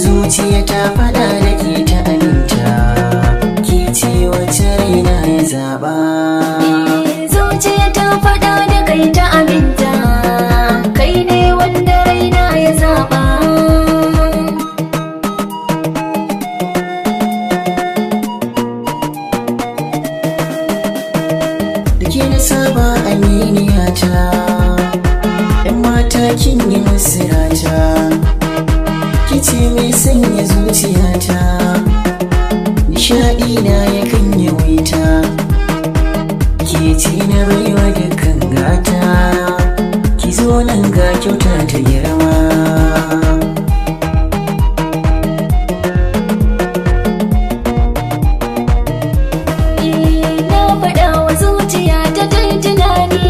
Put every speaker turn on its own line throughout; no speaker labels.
zuciya ta faɗa da ke ta aminta, ke ce wacce raina ya zaɓa.
Zuciya ta faɗa da kai ta aminta, kai ne wanda raina ya zaɓa.
Da ke na saba aminiyata, 'yan mata kin yi masirata, kice mai sanya zuciyata, nishaɗi na yakan yawaita, ke ce na baiwa dukkan gata, ki zo nan ga kyauta ta girma.
Na faɗa wa zuciya ta tai tunani,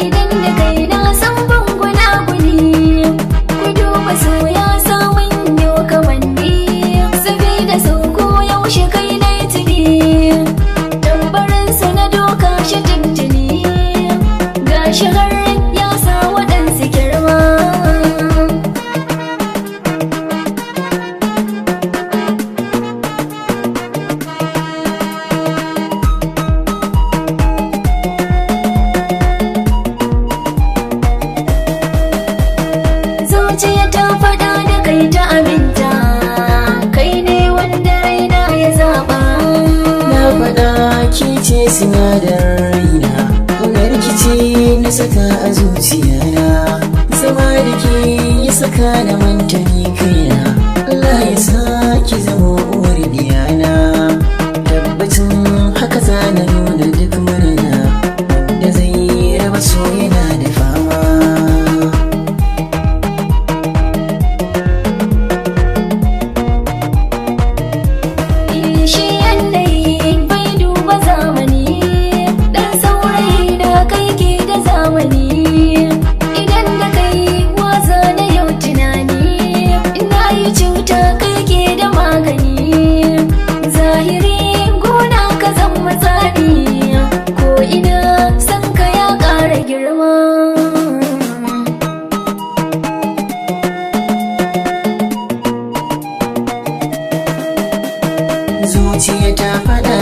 idan da kai na san ban gunaguni, ku duba soya samun yau kamanni, sabida sau ko yaushe kai na yi tuni, tambarinsa na doka shi tuntuni, gashi har ya sa waɗansu girma. Zuciya ta faɗa da kai ta aminta, kai ne wanda raina ya zaɓa.
Na faɗa ki ce sinadar raina, ƙaunar ki ce na saka a zuciyana, zama da ke ya saka na manta ni kaina, Allah ya sa ki zama uwar diyana, tabbacin haka za na nuna duk murna, wanda zai raba so yana da fama.
Shi yanayi bai duba zamani, ɗan saurayi da kai ke da zamani, idan da kai wasa da yau tunani, ina yi cuta kai ke da magani, zahiri gona ka zama tsari, ko ina san ka ya ƙara girma.
Zuciya ta faɗa